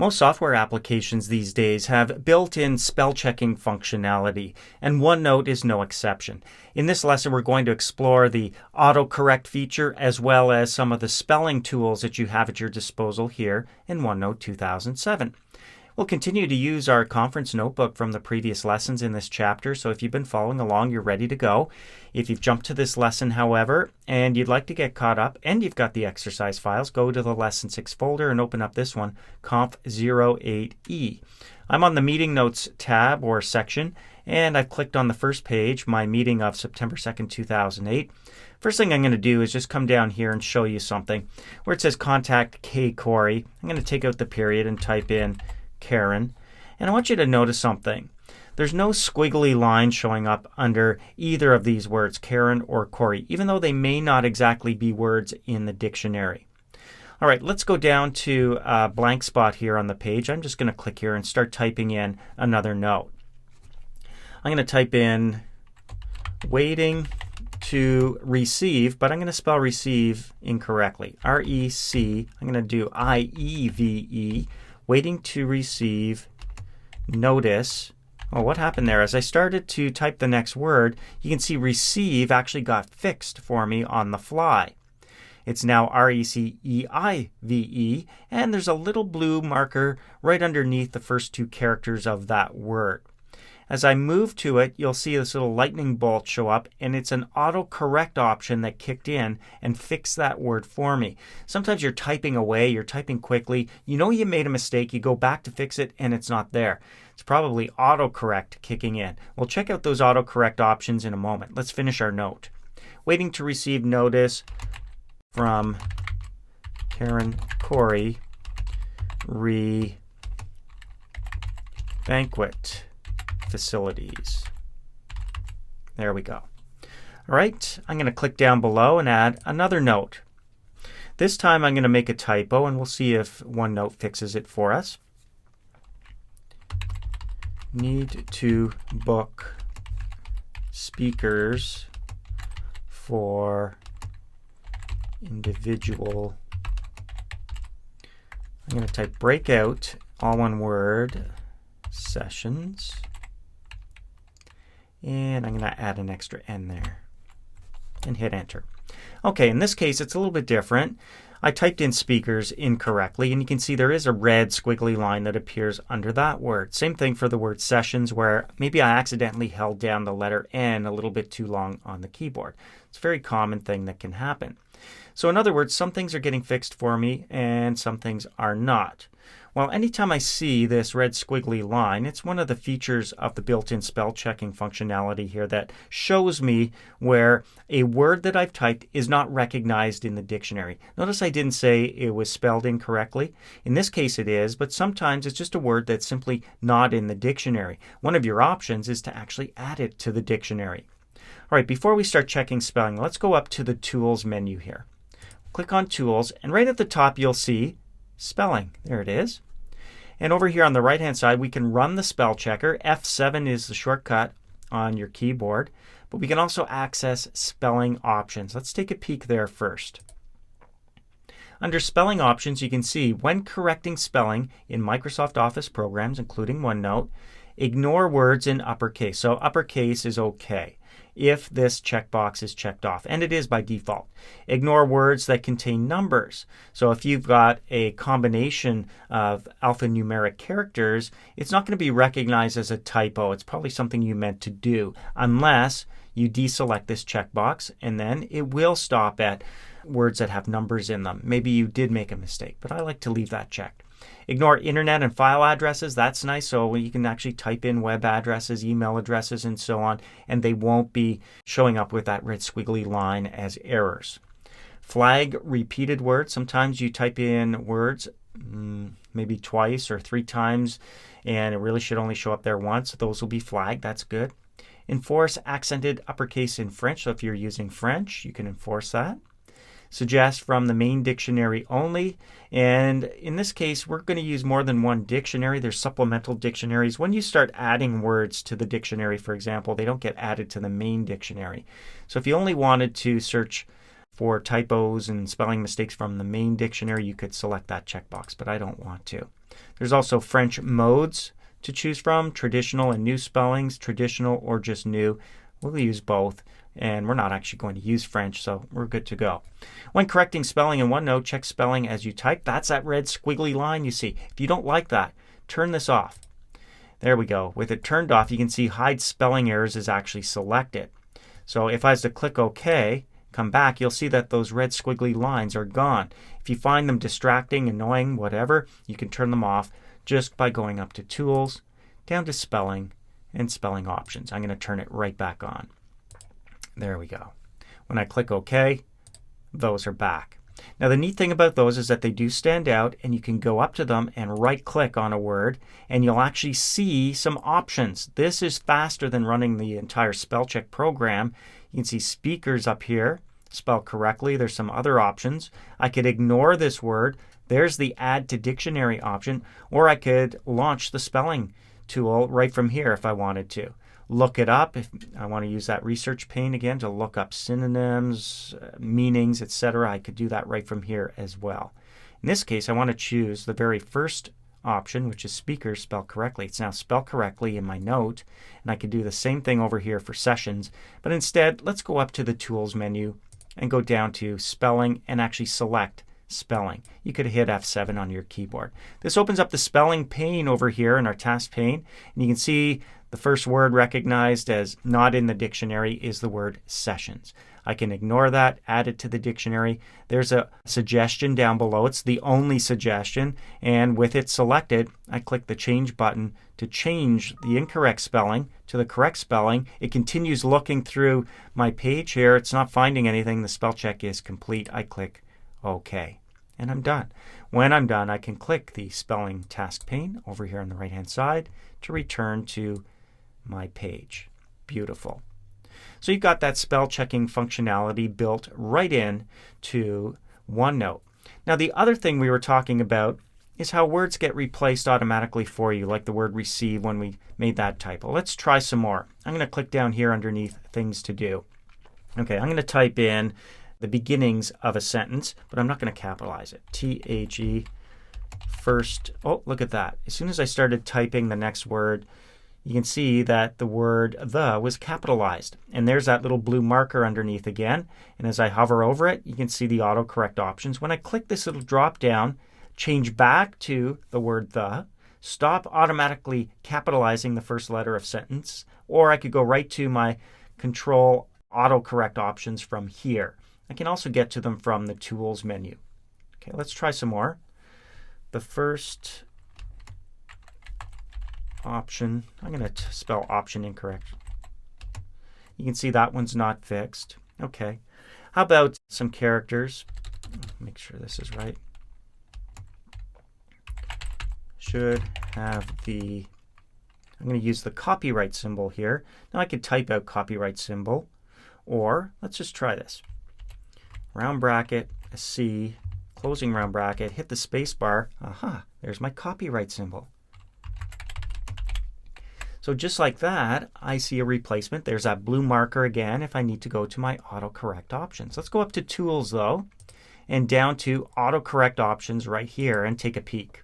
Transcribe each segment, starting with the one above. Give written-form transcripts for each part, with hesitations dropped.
Most software applications these days have built-in spell checking functionality, and OneNote is no exception. In this lesson, we're going to explore the autocorrect feature as well as some of the spelling tools that you have at your disposal here in OneNote 2007. We'll continue to use our conference notebook from the previous lessons in this chapter, so if you've been following along, you're ready to go. If you've jumped to this lesson, however, and you'd like to get caught up and you've got the exercise files, go to the Lesson 6 folder and open up this one, Conf 08E. I'm on the Meeting Notes tab or section, and I've clicked on the first page, my meeting of September 2nd, 2008. First thing I'm going to do is just come down here and show you something. Where it says Contact K. Corey, I'm going to take out the period and type in Karen. And I want you to notice something. There's no squiggly line showing up under either of these words, Karen or Corey, even though they may not exactly be words in the dictionary. All right, let's go down to a blank spot here on the page. I'm just going to click here and start typing in another note. I'm going to type in waiting to receive, but I'm going to spell receive incorrectly. R-E-C, I'm going to do I-E-V-E. Waiting to receive notice. Oh, what happened there? As I started to type the next word, you can see receive actually got fixed for me on the fly. It's now R-E-C-E-I-V-E, and there's a little blue marker right underneath the first two characters of that word. As I move to it, you'll see this little lightning bolt show up, and it's an autocorrect option that kicked in and fixed that word for me. Sometimes you're typing away, you're typing quickly, you know you made a mistake, you go back to fix it, and it's not there. It's probably autocorrect kicking in. We'll check out those autocorrect options in a moment. Let's finish our note. Waiting to receive notice from Karen Corey, banquet facilities. There we go. All right, I'm going to click down below and add another note. This time I'm going to make a typo, and we'll see if OneNote fixes it for us. Need to book speakers for individual. I'm going to type breakout, all one word, sessions. And I'm going to add an extra N there and hit enter. Okay, in this case, it's a little bit different. I typed in speakers incorrectly, and you can see there is a red squiggly line that appears under that word. Same thing for the word sessions, where maybe I accidentally held down the letter N a little bit too long on the keyboard. It's a very common thing that can happen. So in other words, some things are getting fixed for me and some things are not. Well, anytime I see this red squiggly line, it's one of the features of the built-in spell checking functionality here that shows me where a word that I've typed is not recognized in the dictionary. Notice I didn't say it was spelled incorrectly. In this case it is, but sometimes it's just a word that's simply not in the dictionary. One of your options is to actually add it to the dictionary. All right, before we start checking spelling, let's go up to the Tools menu here. Click on Tools, and right at the top you'll see Spelling. There it is. And over here on the right hand side we can run the spell checker. F7 is the shortcut on your keyboard, but we can also access spelling options. Let's take a peek there first. Under spelling options, you can see when correcting spelling in Microsoft Office programs, including OneNote, ignore words in uppercase. So uppercase is okay if this checkbox is checked off, and it is by default. Ignore words that contain numbers. So if you've got a combination of alphanumeric characters, it's not going to be recognized as a typo. It's probably something you meant to do, unless you deselect this checkbox, and then it will stop at words that have numbers in them. Maybe you did make a mistake, but I like to leave that checked. Ignore internet and file addresses. That's nice. So you can actually type in web addresses, email addresses, and so on, and they won't be showing up with that red squiggly line as errors. Flag repeated words. Sometimes you type in words maybe twice or 3 times, and it really should only show up there once. Those will be flagged. That's good. Enforce accented uppercase in French. So if you're using French, you can enforce that. Suggest from the main dictionary only, and in this case we're going to use more than one dictionary. There's supplemental dictionaries. When you start adding words to the dictionary, for example, they don't get added to the main dictionary. So if you only wanted to search For typos and spelling mistakes from the main dictionary, you could select that checkbox, but I don't want to. There's also French modes to choose from, traditional and new spellings, traditional or just new. We'll use both, and we're not actually going to use French, so we're good to go. When correcting spelling in OneNote, check spelling as you type. That's that red squiggly line you see. If you don't like that, turn this off. There we go. With it turned off, you can see hide spelling errors is actually selected. So if I was to click OK, come back, you'll see that those red squiggly lines are gone. If you find them distracting, annoying, whatever, you can turn them off just by going up to Tools, down to Spelling, and Spelling Options. I'm going to turn it right back on. There we go. When I click OK, those are back. Now the neat thing about those is that they do stand out, and you can go up to them and right-click on a word, and you'll actually see some options. This is faster than running the entire spell check program. You can see speakers up here, spell correctly. There's some other options. I could ignore this word. There's the add to dictionary option, or I could launch the spelling tool right from here if I wanted to. Look it up if I want to use that research pane again to look up synonyms, meanings, etc. I could do that right from here as well. In this case, I want to choose the very first option, which is speakers spell correctly. It's now spelled correctly in my note, and I could do the same thing over here for sessions. But instead, let's go up to the Tools menu and go down to Spelling and actually select Spelling. You could hit F7 on your keyboard. This opens up the spelling pane over here in our task pane, and you can see the first word recognized as not in the dictionary is the word sessions. I can ignore that, add it to the dictionary. There's a suggestion down below. It's the only suggestion, and with it selected, I click the change button to change the incorrect spelling to the correct spelling. It continues looking through my page here. It's not finding anything. The spell check is complete. I click OK, and I'm done. When I'm done, I can click the spelling task pane over here on the right-hand side to return to my page. Beautiful. So you've got that spell checking functionality built right in to OneNote. Now the other thing we were talking about is how words get replaced automatically for you, like the word receive when we made that typo. Let's try some more. I'm going to click down here underneath things to do. Okay, I'm going to type in the beginnings of a sentence, but I'm not going to capitalize it. T-H-E first. Oh, look at that. As soon as I started typing the next word, you can see that the word the was capitalized. And there's that little blue marker underneath again. And as I hover over it, you can see the autocorrect options. When I click this little drop down, change back to the word the, stop automatically capitalizing the first letter of sentence, or I could go right to my control autocorrect options from here. I can also get to them from the Tools menu. Okay, let's try some more. The first option, I'm going to spell option incorrect. You can see that one's not fixed. Okay. How about some characters? Make sure this is right. Should have the, I'm going to use the copyright symbol here. Now I could type out copyright symbol, or let's just try this. Round bracket, a C, closing round bracket, hit the space bar. Aha, there's my copyright symbol. So just like that, I see a replacement. There's that blue marker again if I need to go to my autocorrect options. Let's go up to Tools though, and down to autocorrect options right here and take a peek.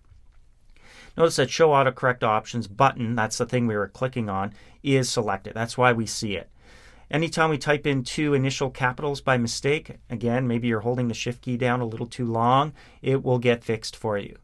Notice that Show Autocorrect Options button, that's the thing we were clicking on, is selected. That's why we see it. Anytime we type in two initial capitals by mistake, again, maybe you're holding the Shift key down a little too long, it will get fixed for you.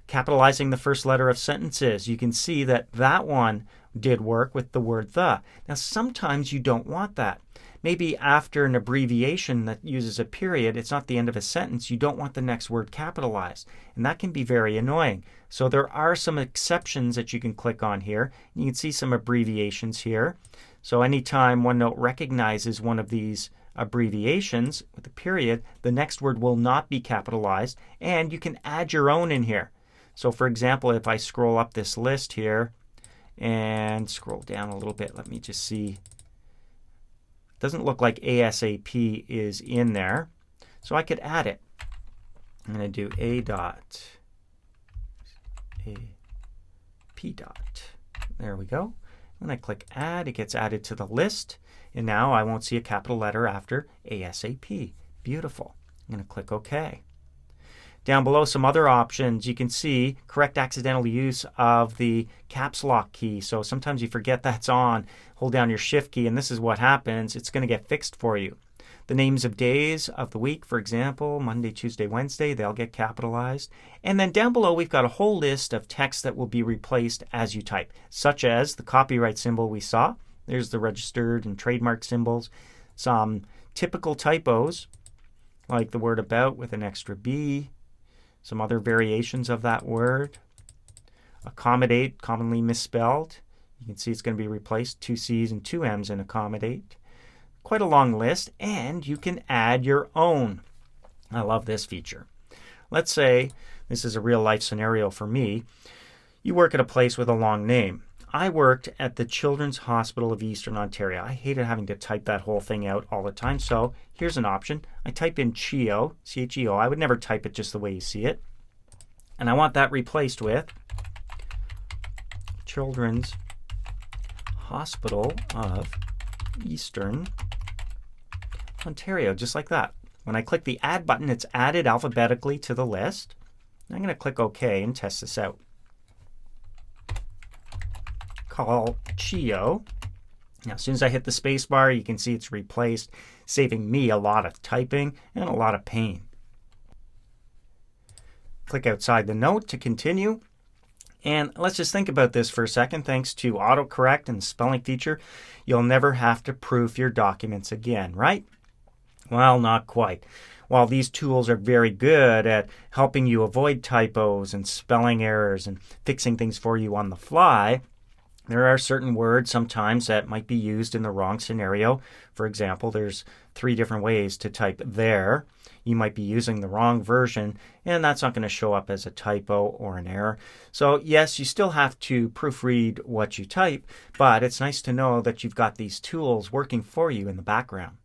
Capitalizing the first letter of sentences, you can see that that one did work with the word the. Now sometimes you don't want that. Maybe after an abbreviation that uses a period, it's not the end of a sentence, you don't want the next word capitalized. And that can be very annoying. So there are some exceptions that you can click on here. You can see some abbreviations here. So anytime OneNote recognizes one of these abbreviations with a period, the next word will not be capitalized, and you can add your own in here. So for example, if I scroll up this list here and scroll down a little bit, let me just see. It doesn't look like ASAP is in there, so I could add it. I'm going to do A P dot. There we go. When I click add, it gets added to the list, and now I won't see a capital letter after ASAP. Beautiful. I'm going to click OK. Down below, some other options. You can see correct accidental use of the caps lock key. So sometimes you forget that's on. Hold down your shift key and this is what happens. It's going to get fixed for you. The names of days of the week, for example, Monday, Tuesday, Wednesday, they'll get capitalized. And then down below, we've got a whole list of text that will be replaced as you type, such as the copyright symbol we saw. There's the registered and trademark symbols. Some typical typos, like the word about with an extra B. Some other variations of that word. Accommodate, commonly misspelled. You can see it's going to be replaced, 2 C's and 2 M's in accommodate. Quite a long list, and you can add your own. I love this feature. Let's say, this is a real life scenario for me, you work at a place with a long name. I worked at the Children's Hospital of Eastern Ontario. I hated having to type that whole thing out all the time, so here's an option. I type in CHEO, C-H-E-O. I would never type it just the way you see it. And I want that replaced with Children's Hospital of Eastern Ontario, just like that. When I click the Add button, it's added alphabetically to the list. I'm going to click OK and test this out. Call CHEO. Now, as soon as I hit the space bar, you can see it's replaced, saving me a lot of typing and a lot of pain. Click outside the note to continue. And let's just think about this for a second. Thanks to autocorrect and the spelling feature, you'll never have to proof your documents again, right? Well, not quite. While these tools are very good at helping you avoid typos and spelling errors and fixing things for you on the fly, there are certain words sometimes that might be used in the wrong scenario. For example, there's 3 different ways to type there. You might be using the wrong version, and that's not going to show up as a typo or an error. So yes, you still have to proofread what you type, but it's nice to know that you've got these tools working for you in the background.